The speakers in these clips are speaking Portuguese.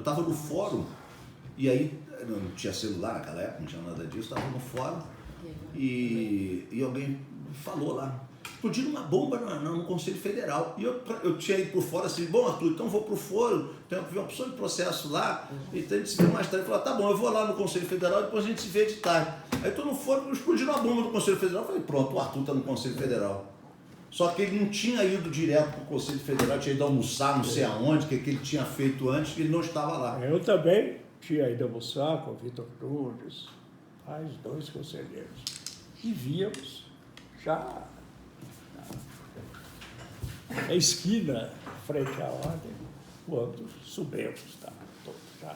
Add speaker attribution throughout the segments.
Speaker 1: estava no fórum, e aí não tinha celular naquela época, não tinha nada disso, estava no fórum, e alguém falou lá, explodiram uma bomba no Conselho Federal. E eu tinha ido por fora assim, bom, Arthur, então vou pro foro, tem uma opção de processo lá, então a gente se vê mais tarde. Ele falou, tá bom, eu vou lá no Conselho Federal, depois a gente se vê de tarde. Aí tô no foro, explodiram uma bomba no Conselho Federal. Eu falei, pronto, o Arthur tá no Conselho Federal. Só que ele não tinha ido direto pro Conselho Federal, tinha ido almoçar não sei aonde, que ele tinha feito antes, ele não estava lá.
Speaker 2: Eu também tinha ido almoçar com o Vitor Nunes, mais 2 conselheiros. E víamos já na esquina, frente à ordem, quando subimos, tá? Já.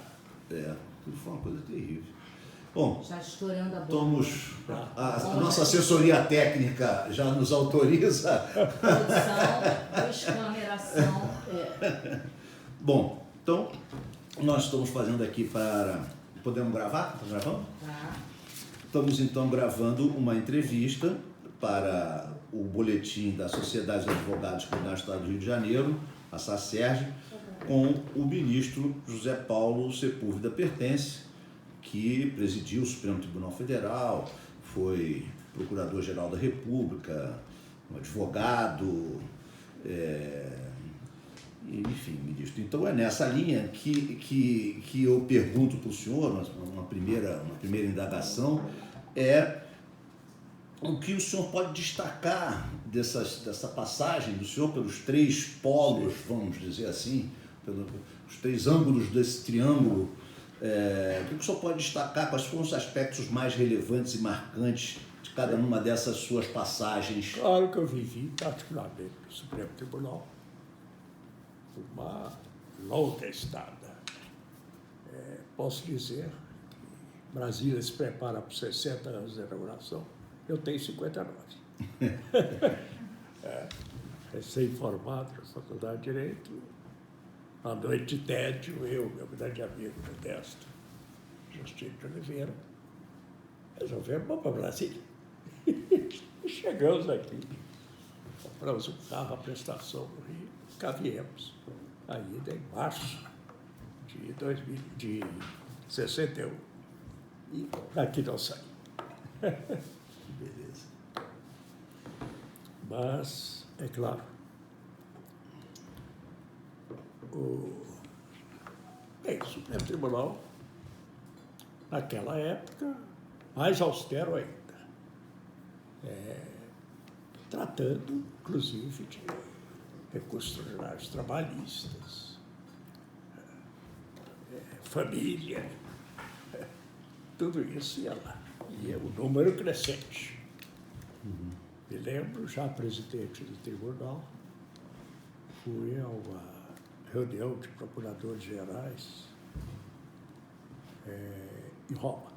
Speaker 1: Tudo foi uma coisa terrível. Bom,
Speaker 3: já estourando a bomba.
Speaker 1: Estamos, a nossa assessoria técnica já nos autoriza.
Speaker 3: Produção, descameração.
Speaker 1: Bom, então nós estamos fazendo aqui para... Podemos gravar? Estamos gravando?
Speaker 3: Tá.
Speaker 1: Estamos então gravando uma entrevista para o boletim da Sociedade de Advogados Criminais do Estado do Rio de Janeiro, a SACERJ, com o ministro José Paulo Sepúlveda Pertence, que presidiu o Supremo Tribunal Federal, foi procurador-geral da República, um advogado, enfim, ministro. Então é nessa linha que eu pergunto para o senhor, uma primeira indagação, o que o senhor pode destacar dessa passagem do senhor pelos 3 polos, vamos dizer assim, pelos 3 ângulos desse triângulo. O que o senhor pode destacar? Quais foram os aspectos mais relevantes e marcantes de cada uma dessas suas passagens?
Speaker 2: Claro que eu vivi, particularmente, no Supremo Tribunal, uma longa estada. Posso dizer que Brasília se prepara para 60 anos de inauguração, eu tenho 59. Recém-formado na Faculdade de Direito, à noite de tédio, eu, meu grande amigo Modesto, Justino de Oliveira, resolvemos vamos para Brasília. E chegamos aqui, compramos um carro à prestação no Rio, cá viemos, ainda em março de 61. E daqui não saí.
Speaker 1: Beleza.
Speaker 2: Mas, é claro, o Supremo Tribunal, naquela época, mais austero ainda, tratando, inclusive, de recursos extraordinários trabalhistas, família, tudo isso ia lá. E o número crescente. Me lembro, já presidente do tribunal, fui a uma reunião de procuradores gerais em Roma.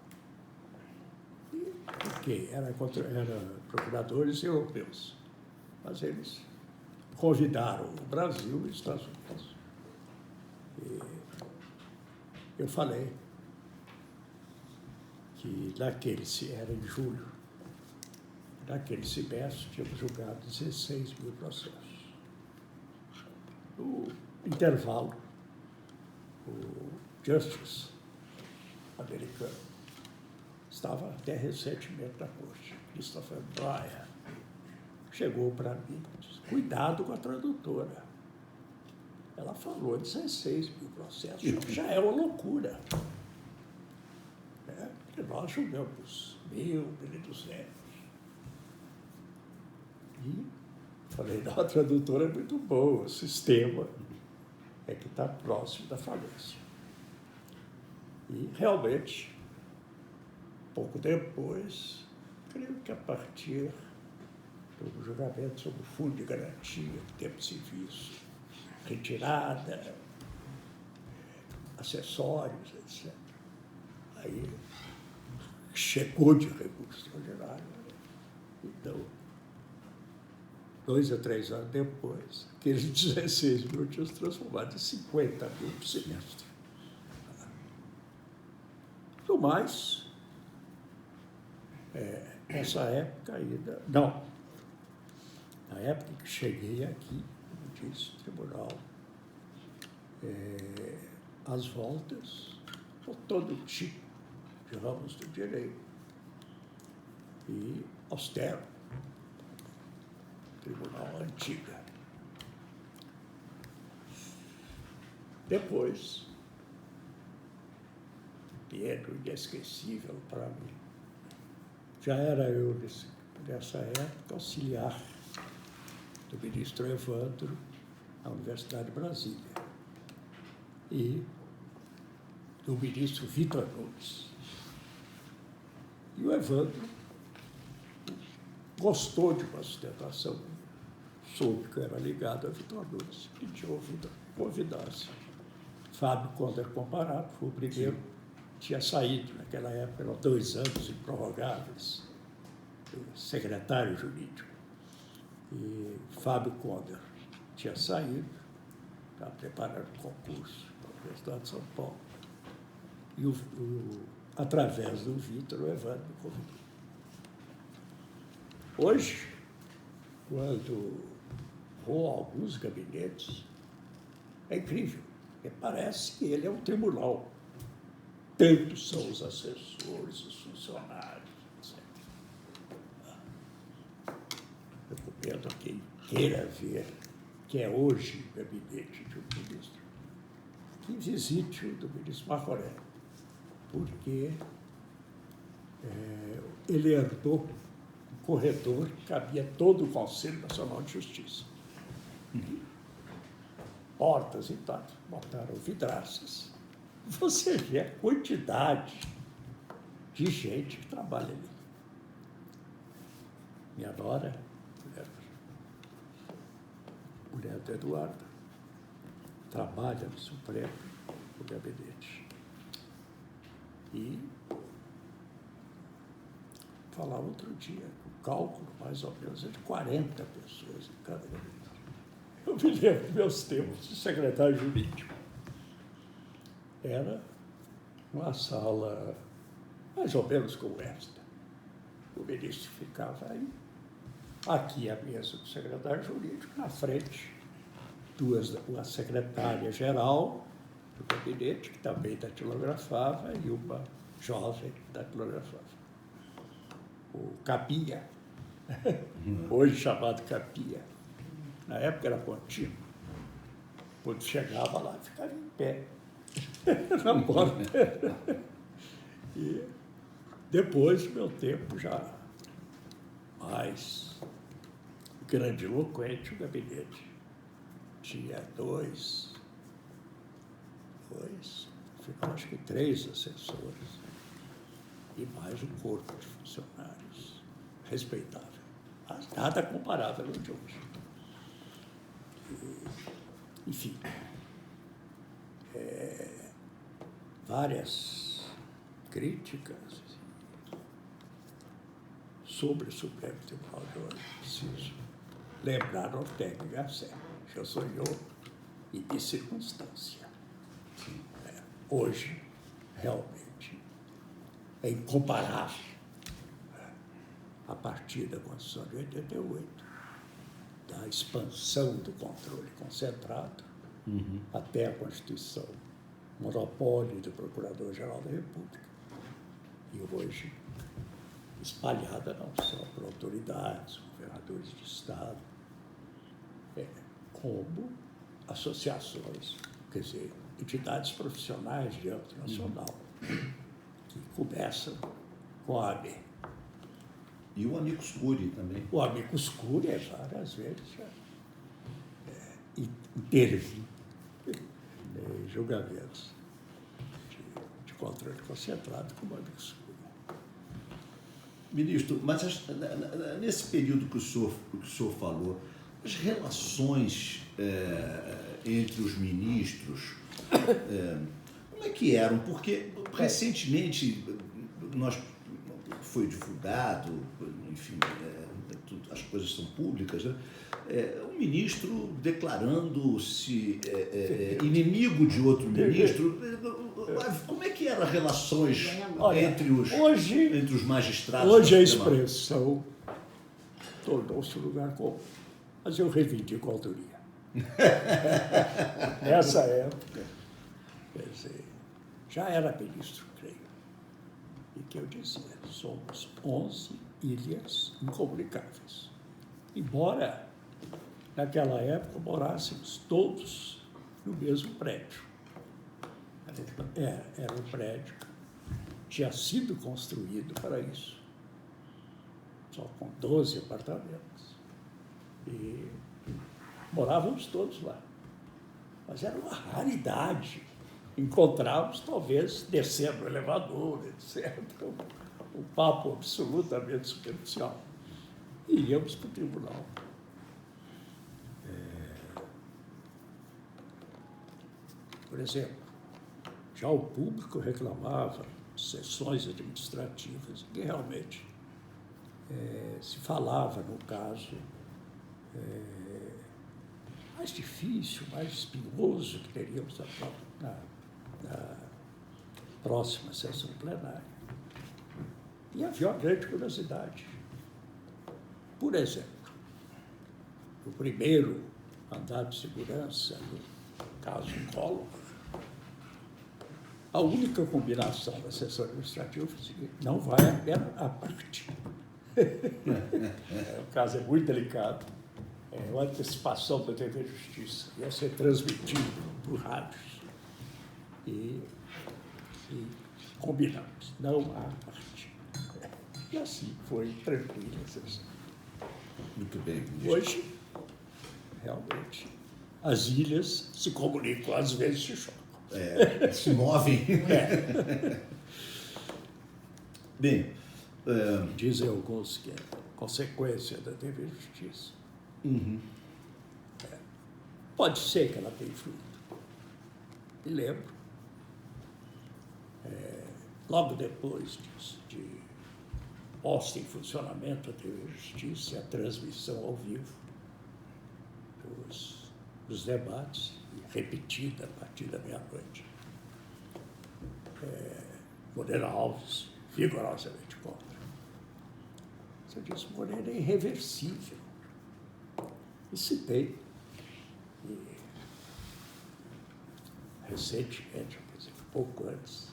Speaker 2: Porque eram procuradores europeus, mas eles convidaram o Brasil e os Estados Unidos. E eu falei que era em julho, naquele semestre tínhamos julgado 16 mil processos. No intervalo, o Justice americano estava até recentemente na corte, Christopher Breyer, chegou para mim e disse, cuidado com a tradutora. Ela falou 16 mil processos, já é uma loucura. Porque nós julgamos 1.000, 1.200. E falei, não, a tradutora é muito boa, o sistema é que está próximo da falência. E, realmente, pouco depois, creio que a partir do julgamento sobre o fundo de garantia de tempo de serviço, retirada, acessórios, etc. Aí chegou de recurso extraordinário. Então, 2 a 3 anos depois, aqueles 16 mil tinham se transformado em 50 mil por semestre. No mais, nessa época ainda... Não. Na época que cheguei aqui, como disse o tribunal, às voltas por todo tipo de ramos do direito. E austero, Tribunal Antiga. Depois, Pedro inesquecível para mim. Já era eu, nessa época, auxiliar do ministro Evandro na Universidade de Brasília e do ministro Vitor Nunes. E o Evandro gostou de uma sustentação, soube que eu era ligado a Vitor Nunes, pediu ouvido convidasse. Fábio Conder Comparato foi o primeiro. Sim. Tinha saído naquela época, eram 2 anos improrrogáveis, secretário jurídico. E Fábio Conder tinha saído, estava preparando o concurso para a Universidade de São Paulo. E, através do Vitor, o Evandro me convidou. Hoje, quando vou a alguns gabinetes, é incrível, porque parece que ele é um tribunal. Tantos são os assessores, os funcionários, etc. Eu recomendo a quem queira ver, que é hoje o gabinete de um ministro, que visite o do ministro Marco Aurélio, porque ele herdou um corredor que cabia todo o Conselho Nacional de Justiça. Portas e tal, botaram vidraças. Você vê a quantidade de gente que trabalha ali. Minha nora, mulher do Eduardo, trabalha no Supremo, no gabinete. E falar outro dia, o cálculo mais ou menos é de 40 pessoas em cada gabinete. Eu me lembro dos meus tempos de secretário jurídico. Era uma sala mais ou menos como esta. O ministro ficava aí, aqui a mesa do secretário jurídico, na frente, uma secretária-geral do gabinete, que também datilografava, e uma jovem que datilografava. O Capinha, hoje chamado Capinha, na época era contínuo. Quando chegava lá, ficava em pé. Na porta. E depois, meu tempo já mais grandiloquente, o gabinete tinha acho que 3 assessores e mais um corpo de funcionários respeitável, mas nada comparável ao de hoje. E, enfim, várias críticas sobre o Supremo Tribunal de hoje. Preciso lembrar Ortega y Gasset, já sonhou e de circunstância. Hoje, realmente, é incomparável a partir da Constituição de 88, da expansão do controle concentrado, até a Constituição, monopólio do Procurador-Geral da República, e hoje espalhada não só por autoridades, governadores de Estado, como associações, quer dizer, entidades profissionais de âmbito nacional, que começam com a AB.
Speaker 1: E o amicus curiae também.
Speaker 2: O amicus curiae, várias vezes, intervém em julgamentos de controle concentrado como amicus curiae.
Speaker 1: Ministro, mas nesse período que o senhor falou, as relações entre os ministros, como é que eram? Porque recentemente foi divulgado, enfim, as coisas são públicas, né? Um ministro declarando-se inimigo de outro ministro. Como é que eram as relações entre os magistrados?
Speaker 2: Hoje a expressão tornou-se um lugar comum, mas eu reivindico a autoria. Nessa época, quer dizer, já era ministro, creio, e que eu dizia, somos 11 ilhas incomunicáveis. Embora, naquela época, morássemos todos no mesmo prédio. Era um prédio que tinha sido construído para isso, só com 12 apartamentos. E morávamos todos lá. Mas era uma raridade encontrarmos, talvez, descendo o elevador, etc. Um papo absolutamente superficial. E íamos para o tribunal. Por exemplo, já o público reclamava sessões administrativas, que realmente se falava, no caso, mais difícil, mais espinhoso que teríamos na próxima sessão plenária. E havia uma grande curiosidade. Por exemplo, o primeiro mandado de segurança, no caso Collor, a única combinação da sessão administrativa foi o seguinte: não vai a pena a parte. O caso é muito delicado. É uma antecipação da TV Justiça. Ia ser transmitido por rádios. E combinamos, não há parte. E assim foi tranquilo a sessão.
Speaker 1: Muito bem, ministro.
Speaker 2: Hoje, realmente, as ilhas se comunicam, às vezes se chocam.
Speaker 1: Se movem. Bem,
Speaker 2: Dizem alguns que é consequência da TV Justiça. Pode ser que ela tenha influído. Me lembro, logo depois de posta em funcionamento a TV Justiça e a transmissão ao vivo dos debates, repetida a partir da meia-noite, Moreira Alves, vigorosamente contra. Você disse, Moreira é irreversível. E citei. E, recentemente, quer dizer, pouco antes,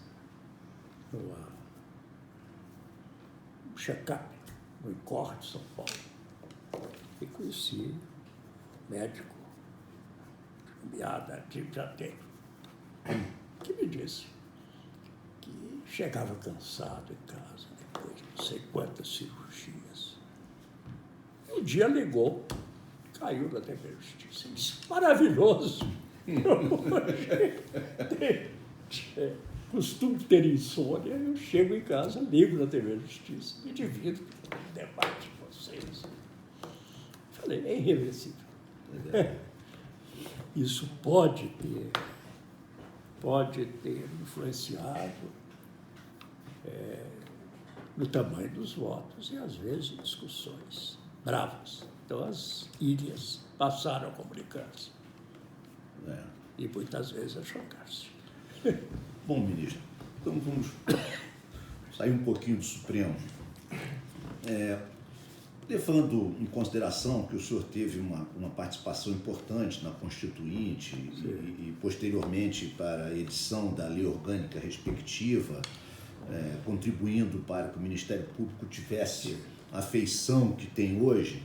Speaker 2: um check-up no INCOR de São Paulo, e conheci um médico nomeado Jateno, que me disse que chegava cansado em casa, depois de não sei quantas cirurgias. E um dia ligou, caiu na TV Justiça. Disse, maravilhoso! Costumo ter insônia, eu chego em casa, ligo na TV Justiça, me divido no debate com vocês. Falei, é irreversível. Isso pode ter influenciado no tamanho dos votos e, às vezes, em discussões bravas. Então, as ilhas passaram a comunicar-se. E, muitas vezes, a chocar-se.
Speaker 1: Bom, ministro, então vamos sair um pouquinho do Supremo. Levando em consideração que o senhor teve uma participação importante na Constituinte e posteriormente para a edição da lei orgânica respectiva, contribuindo para que o Ministério Público tivesse a feição que tem hoje,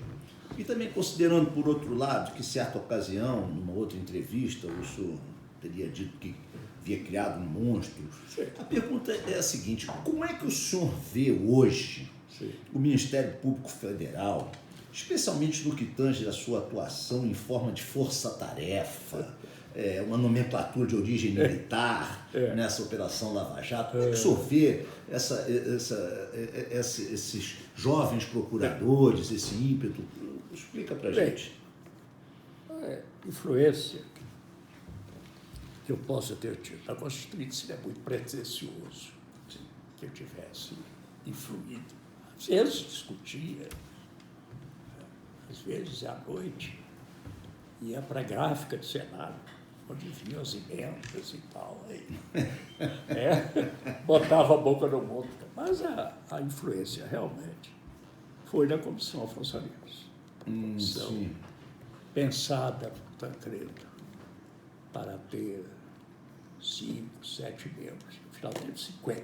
Speaker 1: e também considerando, por outro lado, que, em certa ocasião, numa outra entrevista, o senhor teria dito que havia criado um monstro. A pergunta é a seguinte: como é que o senhor vê hoje o Ministério Público Federal, especialmente no que tange a sua atuação em forma de força-tarefa, uma nomenclatura de origem militar nessa Operação Lava Jato? Como é que o senhor vê esses jovens procuradores, esse ímpeto? Explica para a gente.
Speaker 2: Influência que eu possa ter tido na Constituinte seria muito pretensioso que eu tivesse influído. Às vezes discutia, às vezes à noite, ia para a gráfica do Senado, onde vinham as emendas e tal. Botava a boca no mundo. Mas a influência realmente foi na Comissão Afonso Arias. Pensada por Tancredo para ter 5, 7 membros. No final teve 50.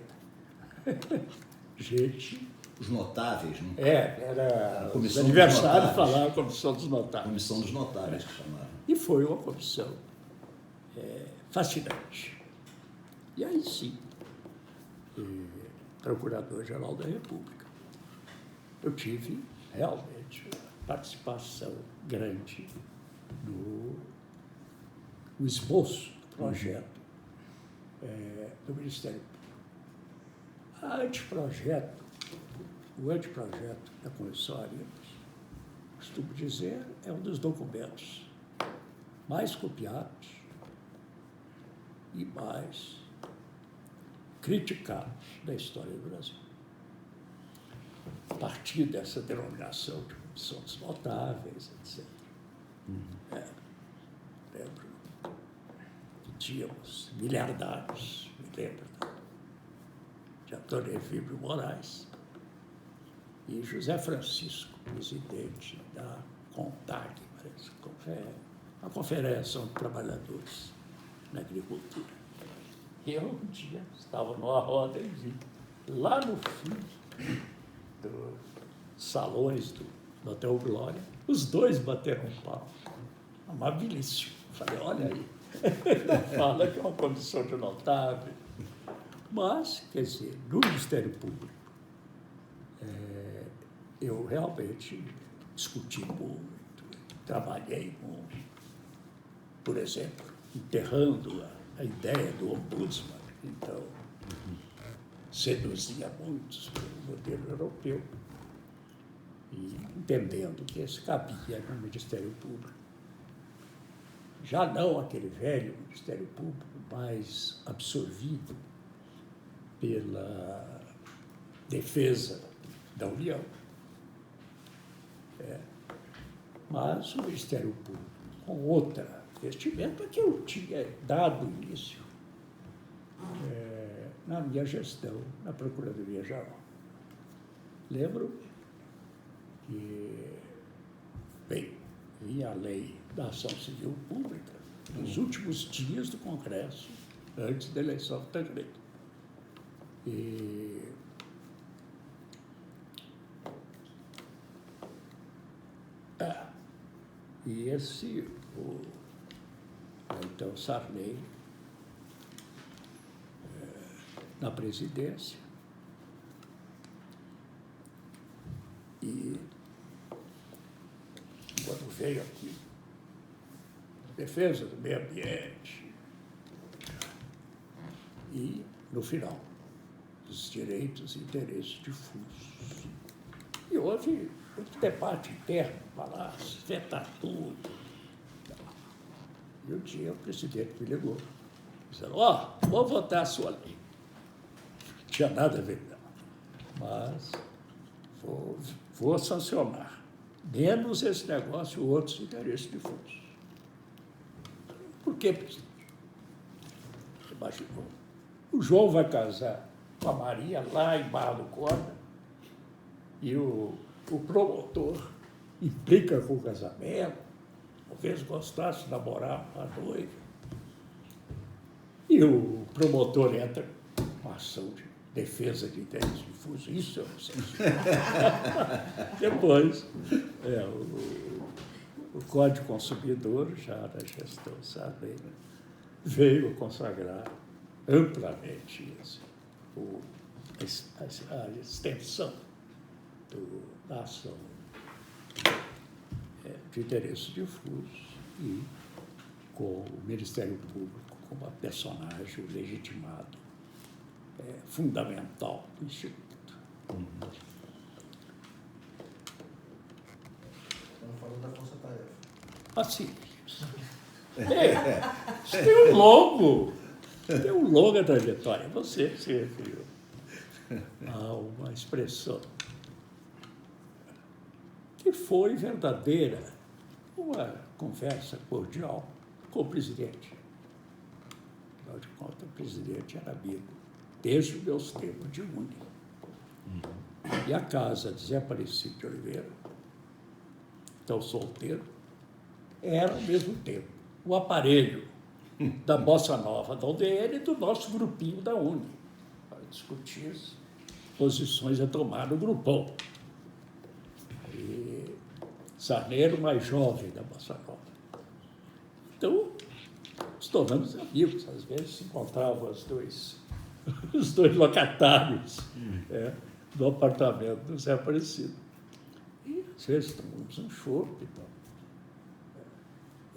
Speaker 2: Gente...
Speaker 1: Os notáveis, não?
Speaker 2: Era
Speaker 1: A
Speaker 2: os
Speaker 1: comissão
Speaker 2: aniversários
Speaker 1: dos notáveis.
Speaker 2: falavam comissão dos notáveis.
Speaker 1: Comissão dos notáveis, que chamavam.
Speaker 2: E foi uma comissão fascinante. E aí sim, Procurador-Geral da República. Eu tive realmente participação grande no esboço do projeto do Ministério Público. O anteprojeto da Comissão Arinos, costumo dizer, é um dos documentos mais copiados e mais criticados da história do Brasil. A partir dessa denominação de comissão dos notáveis, etc. Lembro que tínhamos miliardários, me lembro de Antônio Efíbio Moraes e José Francisco, presidente da CONTAG, parece, a Confederação de Trabalhadores na Agricultura. E eu um dia estava numa roda e vi, lá no fim dos salões do Hotel Glória, os dois bateram pau. Amabilíssimo. Falei, olha aí, fala que é uma comissão de notável. Mas, quer dizer, no Ministério Público, eu realmente discuti muito, trabalhei muito. Por exemplo, enterrando a ideia do ombudsman, então, seduzia muitos pelo modelo europeu, e entendendo que esse cabia no Ministério Público. Já não aquele velho Ministério Público, mais absorvido pela defesa da União. Mas o Ministério Público, com outra vestimenta que eu tinha dado início na minha gestão na Procuradoria-Geral. Lembro que, bem, vinha a lei da ação civil pública nos últimos dias do Congresso, antes da eleição do Tancredo. E esse, então, Sarney, na presidência, e quando veio aqui, defesa do meio ambiente, e, no final, dos direitos e interesses difusos. E houve muito debate interno no Palácio, vetar tudo. E um dia o presidente me ligou, dizendo, vou votar a sua lei. Não tinha nada a ver com ela, mas vou sancionar. Menos esse negócio e outros interesses difusos. Por que, presidente? Você imaginou? O João vai casar com a Maria lá em Barra do Corda e o promotor implica com o casamento, talvez gostasse de namorar a noiva. E o promotor entra com uma ação de defesa de interesses difusos. Isso eu não sei. Depois, o Código Consumidor, já na gestão, sabe, veio consagrar amplamente a extensão da ação de interesses difusos e com o Ministério Público como uma personagem legitimado, fundamental do Instituto.
Speaker 4: Estamos falando da Força-Tarefa.
Speaker 2: Assim, isso tem um longa trajetória. Você se referiu a uma expressão que foi verdadeira, uma conversa cordial com o presidente. Afinal de contas, o presidente era amigo desde os meus tempos de Uni. E a casa de Zé Aparecido de Oliveira, então solteiro, era, ao mesmo tempo, o aparelho da Bossa Nova da UDN e do nosso grupinho da UNE, para discutir as posições a tomar no grupão. E Sarney era o mais jovem da Bossa Nova. Então, nos tornamos amigos, às vezes se encontravam os dois locatários do apartamento do Zé Aparecido. E às vezes tomamos um chopp e tal.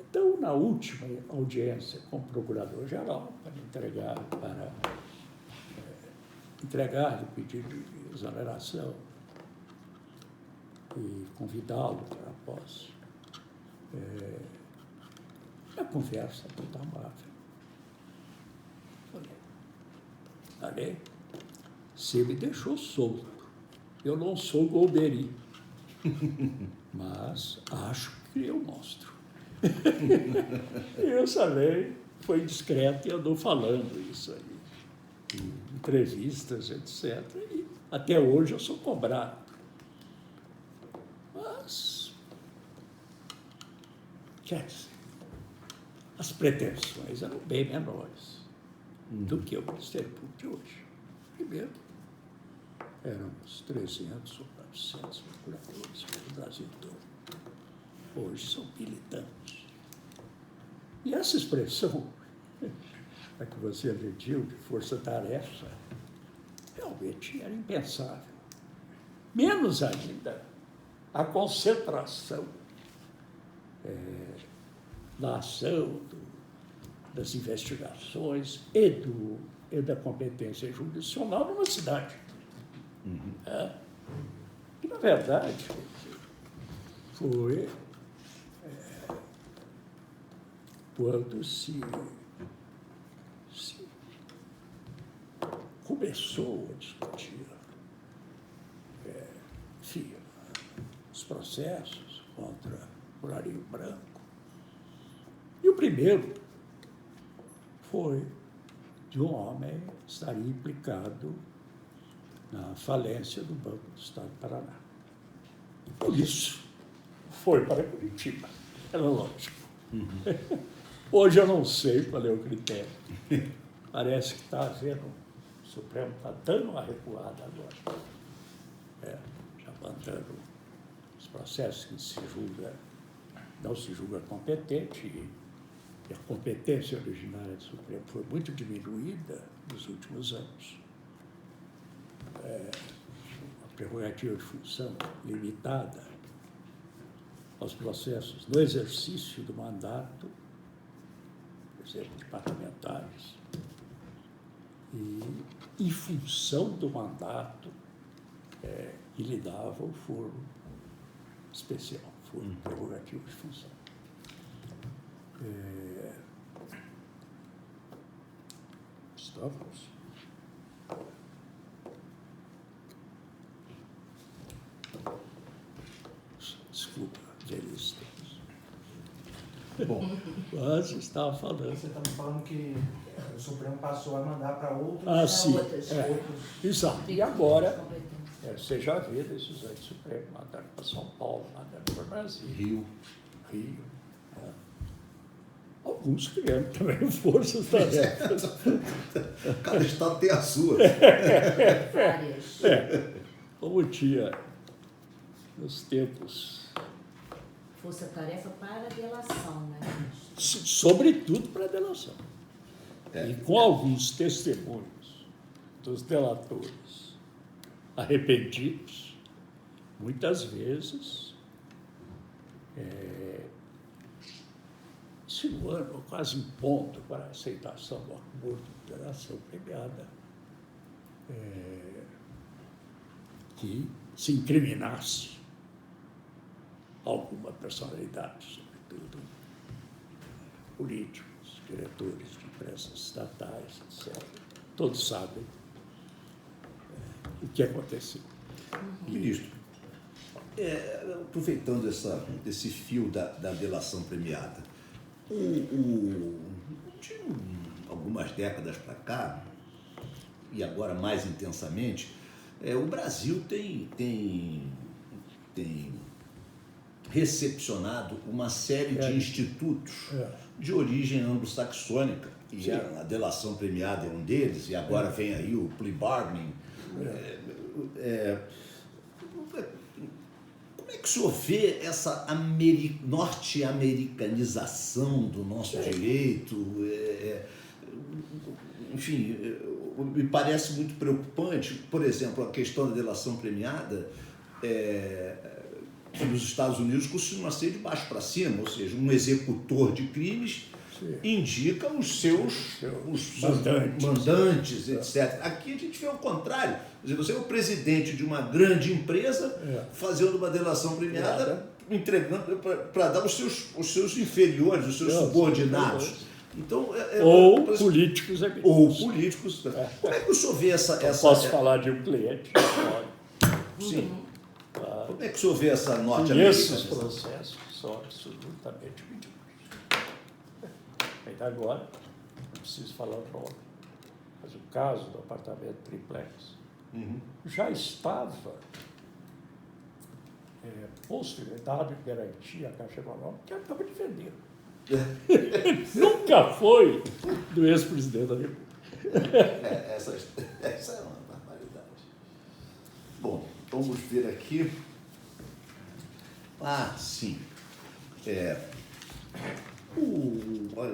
Speaker 2: Então, na última audiência com o procurador-geral, para entregar-lhe o pedido de exoneração e convidá-lo para a posse, a conversa muito amável. Falei, você me deixou solto. Eu não sou Golbery, mas acho que criei um monstro. E o Sarney foi discreto e andou falando isso aí, em entrevistas, etc. E até hoje eu sou cobrado. Mas, quer dizer, as pretensões eram bem menores do que o Ministério Público de hoje. Primeiro, éramos 300 ou 400 procuradores pelo Brasil todo. Hoje são militantes. E essa expressão, a que você aludiu, de força-tarefa, realmente era impensável. Menos ainda a concentração da ação, das investigações e da competência jurisdicional numa cidade. Que, na verdade, foi quando se começou a discutir, enfim, os processos contra o Larinho Branco. E o primeiro foi de um homem que estaria implicado na falência do Banco do Estado do Paraná. E por isso foi para Curitiba. Era lógico. Hoje eu não sei qual é o critério. Parece que está havendo, o Supremo está dando uma recuada agora. Já mandando os processos que não se julga competente, e a competência originária do Supremo foi muito diminuída nos últimos anos. A prerrogativa de função limitada aos processos no exercício do mandato, por exemplo, de parlamentares, e em função do mandato que lhe dava o foro especial, foro prerrogativo de função. Estávamos. Desculpa, velhos tempos.
Speaker 1: Bom,
Speaker 2: Mas estava falando.
Speaker 4: Você está me falando que o Supremo passou a mandar para outros.
Speaker 2: Sim.
Speaker 3: outras.
Speaker 2: Exato. E agora, você já vê decisões do Supremo, mandaram para São Paulo, mandaram para Brasília. Rio. Alguns criando também forças tarefas.
Speaker 1: cada estado tem a sua.
Speaker 3: Várias.
Speaker 2: Como tinha nos tempos,
Speaker 3: Força-tarefa para delação, né, ministro?
Speaker 2: sobretudo para a delação. E com alguns testemunhos dos delatores arrependidos, muitas vezes insinuando, ou quase impondo para a aceitação do acordo de delação premiada, que se incriminasse alguma personalidade, sobretudo políticos, diretores de empresas estatais, etc. Todos sabem o que aconteceu.
Speaker 1: Ministro, aproveitando esse fio da delação premiada, algumas décadas para cá, e agora mais intensamente, o Brasil tem recepcionado uma série de institutos de origem anglo-saxônica, e
Speaker 2: Sim.
Speaker 1: a delação premiada é um deles, e agora vem aí o plea bargaining. Como é que o senhor vê essa norte-americanização do nosso direito? Enfim, me parece muito preocupante, por exemplo, a questão da delação premiada, que nos Estados Unidos costuma ser de baixo para cima, ou seja, um executor de crimes indica os seus mandantes, etc. Aqui a gente vê o contrário. Quer dizer, você é o presidente de uma grande empresa fazendo uma delação premiada, entregando para dar os seus inferiores, os seus subordinados. Então,
Speaker 2: ou políticos amigos.
Speaker 1: Ou políticos. Como é que o senhor vê essa...
Speaker 2: Posso falar de um cliente?
Speaker 1: Sim. Como é que o senhor vê essa
Speaker 2: Esses
Speaker 1: norte-americana?
Speaker 2: processos são absolutamente ridículos. Ainda agora, não preciso falar o nome, mas o caso do apartamento triplex já estava posto em dado em garantia à Caixa Econômica, que acaba de vender. Nunca foi do ex-presidente da República.
Speaker 1: Essa é uma barbaridade. Bom, vamos ver aqui. Sim.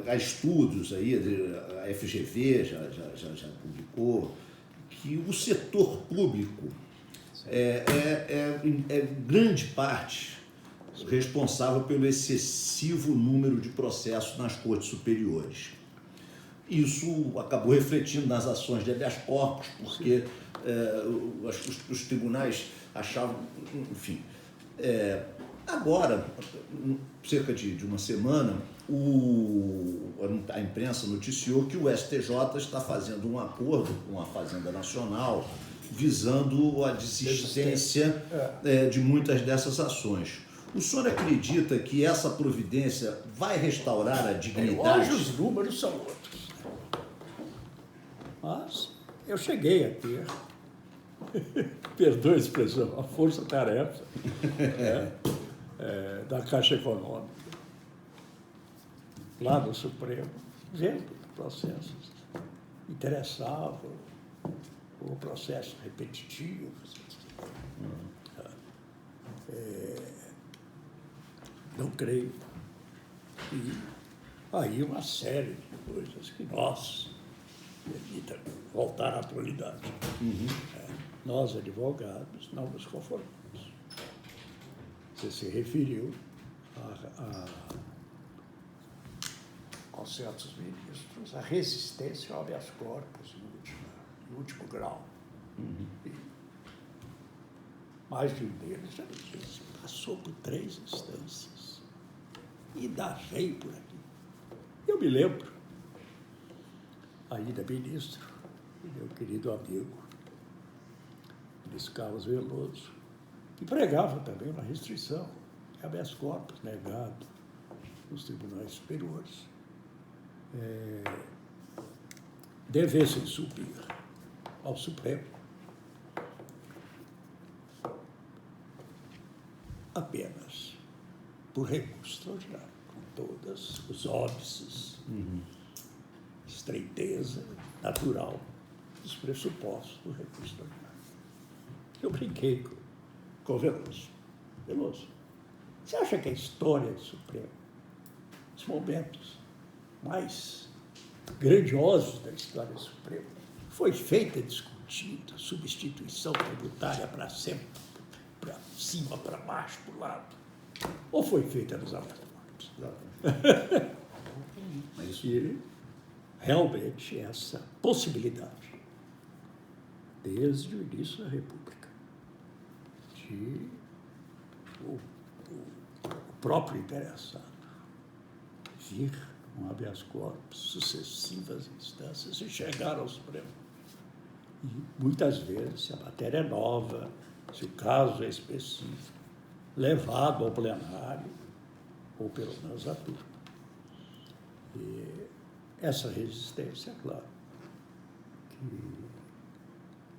Speaker 1: Há estudos aí, a FGV já publicou, que o setor público é grande parte responsável pelo excessivo número de processos nas cortes superiores. Isso acabou refletindo nas ações de habeas corpus, porque os tribunais achavam, enfim. Agora, cerca de uma semana, a imprensa noticiou que o STJ está fazendo um acordo com a Fazenda Nacional visando a desistência de muitas dessas ações. O senhor acredita que essa providência vai restaurar a dignidade?
Speaker 2: Hoje os números são outros. Mas eu cheguei a ter, perdoe a expressão, a força-tarefa da Caixa Econômica, lá no Supremo, vendo processos interessavam, ou processos repetitivos. Não creio. E aí uma série de coisas que permita voltar à atualidade. Nós, advogados, não nos conformamos. Você se referiu aos certos ministros, a resistência ao habeas corpus no último grau. E mais de um deles já disse, passou por 3 instâncias e dá rei por aqui. Eu me lembro, ainda ministro, meu querido amigo, Luiz Carlos Veloso, que pregava também uma restrição, habeas corpus negado nos tribunais superiores, devessem subir ao Supremo apenas por recurso extraordinário, com todos os óbices, estreiteza natural dos pressupostos do recurso extraordinário. Eu brinquei com o Veloso. Veloso, você acha que a história do Supremo, os momentos mais grandiosos da história do Supremo, foi feita discutindo substituição tributária para sempre, para cima, para baixo, para o lado? Ou foi feita nos habeas corpus? E realmente essa possibilidade, desde o início da República, de o próprio interessado vir com habeas corpus, sucessivas instâncias, e chegar ao Supremo. E muitas vezes, se a matéria é nova, se o caso é específico, levado ao plenário, ou pelo menos à turma. E essa resistência, é claro, que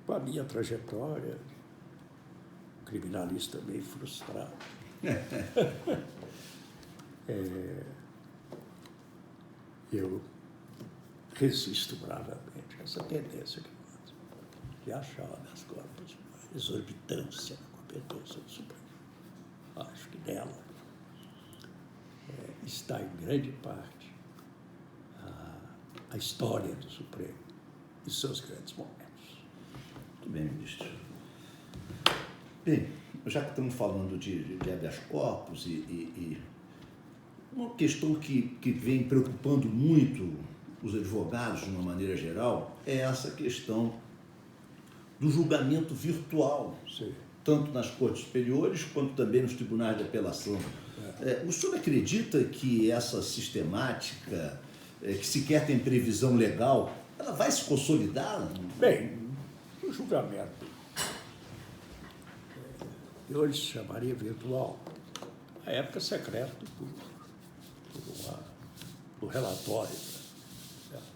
Speaker 2: com a minha trajetória, criminalista meio frustrado, eu resisto bravamente a essa tendência que nós de achar habeas corpus uma exorbitância na competência do Supremo. Acho que nela está em grande parte a história do Supremo e seus grandes momentos.
Speaker 1: Muito bem, ministro. Bem, já que estamos falando de habeas corpus e uma questão que vem preocupando muito os advogados de uma maneira geral é essa questão do julgamento virtual,
Speaker 2: Sim.
Speaker 1: tanto nas cortes superiores quanto também nos tribunais de apelação. O senhor acredita que essa sistemática, que sequer tem previsão legal, ela vai se consolidar?
Speaker 2: Bem, o julgamento, que hoje se chamaria virtual, na época secreto do relatório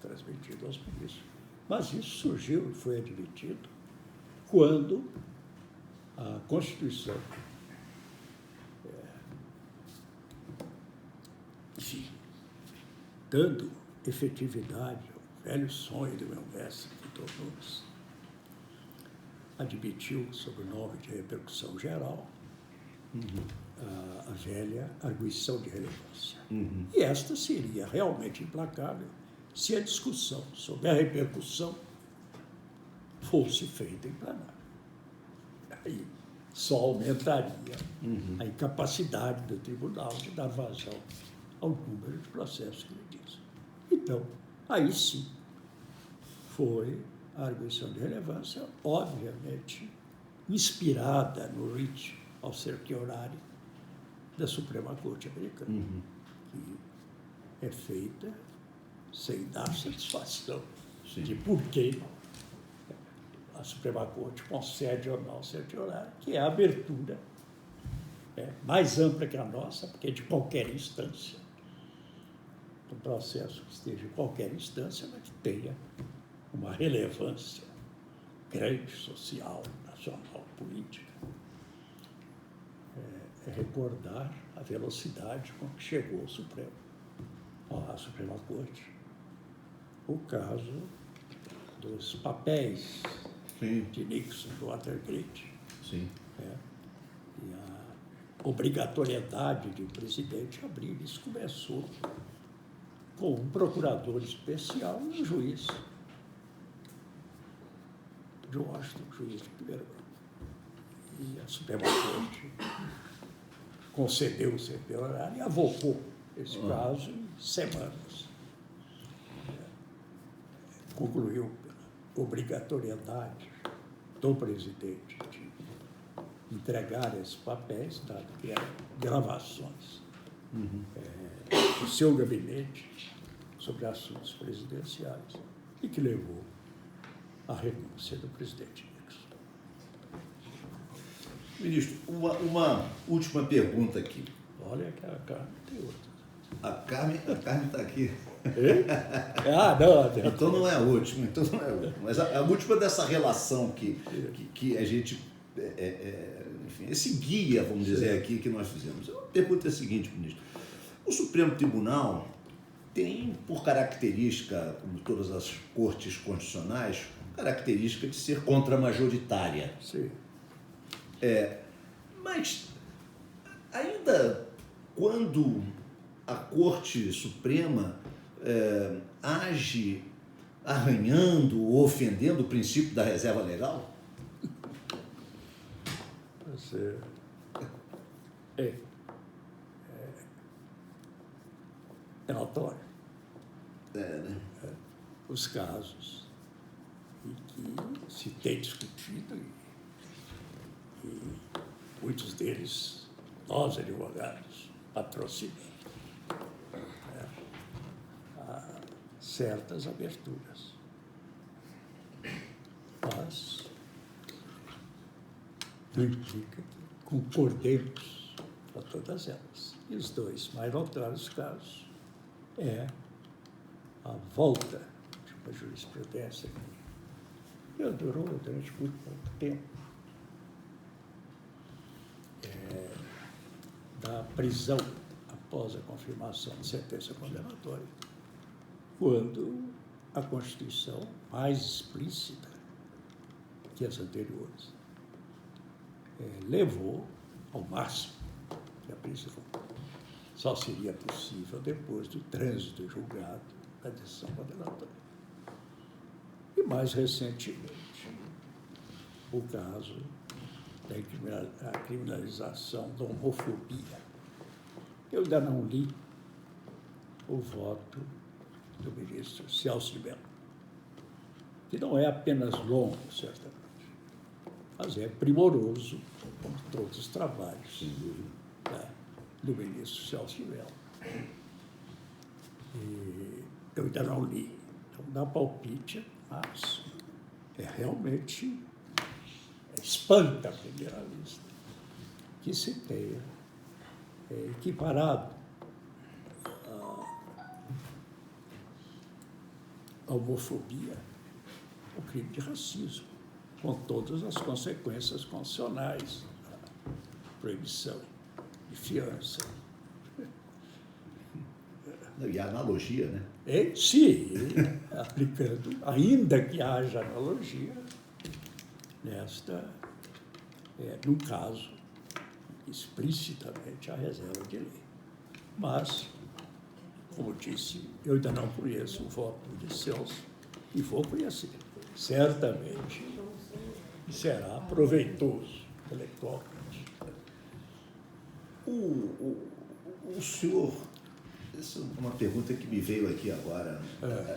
Speaker 2: transmitido aos ministros. Mas isso surgiu e foi admitido quando a Constituição, enfim, dando efetividade ao velho sonho do meu mestre, Vitor Nunes, admitiu, sob o nome de repercussão geral, a velha arguição de relevância. E esta seria realmente implacável se a discussão sobre a repercussão fosse feita em plenário. Aí só aumentaria a incapacidade do tribunal de dar vazão ao número de processos que ele diz. Então, aí sim, foi a arguição de relevância, obviamente, inspirada no writ ao certiorari da Suprema Corte Americana, que é feita sem dar satisfação de por que a Suprema Corte concede ou não certiorari, que é a abertura mais ampla que a nossa, porque de qualquer instância, um processo que esteja em qualquer instância, mas que tenha uma relevância grande, social, nacional, política. É recordar a velocidade com que chegou o Supremo, à Suprema Corte, o caso dos papéis de Nixon, do Watergate.
Speaker 1: Sim.
Speaker 2: E a obrigatoriedade de um presidente abrir. Isso começou com um procurador especial e um juiz de Washington, juiz de primeiro grau. E a Suprema Corte concedeu o certiorari e avocou esse caso em semanas. Concluiu pela obrigatoriedade do presidente de entregar esses papéis, dado que eram gravações do seu gabinete sobre assuntos presidenciais, e que levou à renúncia do presidente Nixon.
Speaker 1: Ministro, uma última pergunta aqui.
Speaker 2: Olha que a Carmen tem outra.
Speaker 1: A Carmen está aqui.
Speaker 2: Não.
Speaker 1: Então não é a última. Mas a última dessa relação que a gente... enfim, esse guia, vamos dizer aqui, que nós fizemos. A pergunta é a seguinte, ministro. O Supremo Tribunal tem, por característica, como todas as cortes constitucionais, característica de ser contramajoritária.
Speaker 2: Sim.
Speaker 1: Mas, ainda quando a Corte Suprema age arranhando ou ofendendo o princípio da reserva legal?
Speaker 2: É notório.
Speaker 1: Né?
Speaker 2: Os casos em que se tem discutido, e muitos deles, nós advogados, patrocinamos certas aberturas. Mas não implica que concordemos com todas elas. E os dois mais notórios casos é a volta de uma jurisprudência que durou durante muito pouco tempo, da prisão após a confirmação de sentença condenatória quando a Constituição, mais explícita que as anteriores, levou ao máximo que a prisão só seria possível depois do trânsito julgado da decisão condenatória. E mais recentemente, o caso da criminalização da homofobia. Eu ainda não li o voto do ministro Celso de Mello, que não é apenas longo, certamente, mas é primoroso, como todos os trabalhos, né, do ministro Celso de Mello. E eu ainda não li, então dá palpite, mas realmente espanta a primeira vista que se tenha equiparado a homofobia ao crime de racismo, com todas as consequências constitucionais, a proibição de fiança.
Speaker 1: E a analogia, né?
Speaker 2: Sim, aplicando, ainda que haja analogia, no caso, explicitamente a reserva de lei. Mas, como disse, eu ainda não conheço o voto de Celso e vou conhecer. Certamente será proveitoso intelectualmente.
Speaker 1: O senhor, essa é uma pergunta que me veio aqui agora.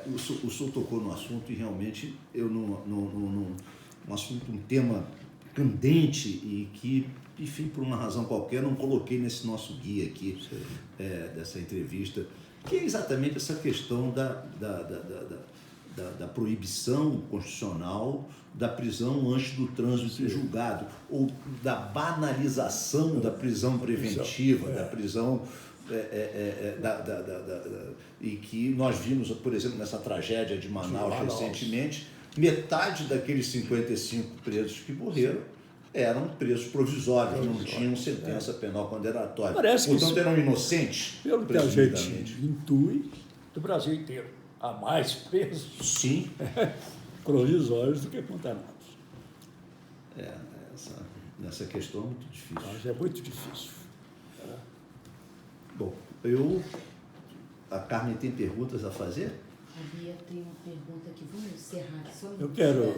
Speaker 1: O senhor tocou no assunto e realmente eu um assunto, um tema candente e que, enfim, por uma razão qualquer, não coloquei nesse nosso guia aqui, dessa entrevista, que é exatamente essa questão da proibição constitucional da prisão antes do trânsito julgado, ou da banalização da prisão preventiva, da prisão... e que nós vimos, por exemplo, nessa tragédia de Manaus recentemente, metade daqueles 55 presos que morreram eram presos provisórios, não tinham sentença penal condenatória. Portanto, eram inocentes.
Speaker 2: Pelo que a gente intui, do Brasil inteiro, há mais presos
Speaker 1: sim,
Speaker 2: provisórios do que condenados.
Speaker 1: Essa questão é muito difícil.
Speaker 2: Mas é muito difícil.
Speaker 1: Bom, a Carmen tem perguntas a fazer?
Speaker 3: A Bia tem uma pergunta aqui, vamos encerrar aqui só um
Speaker 2: Eu quero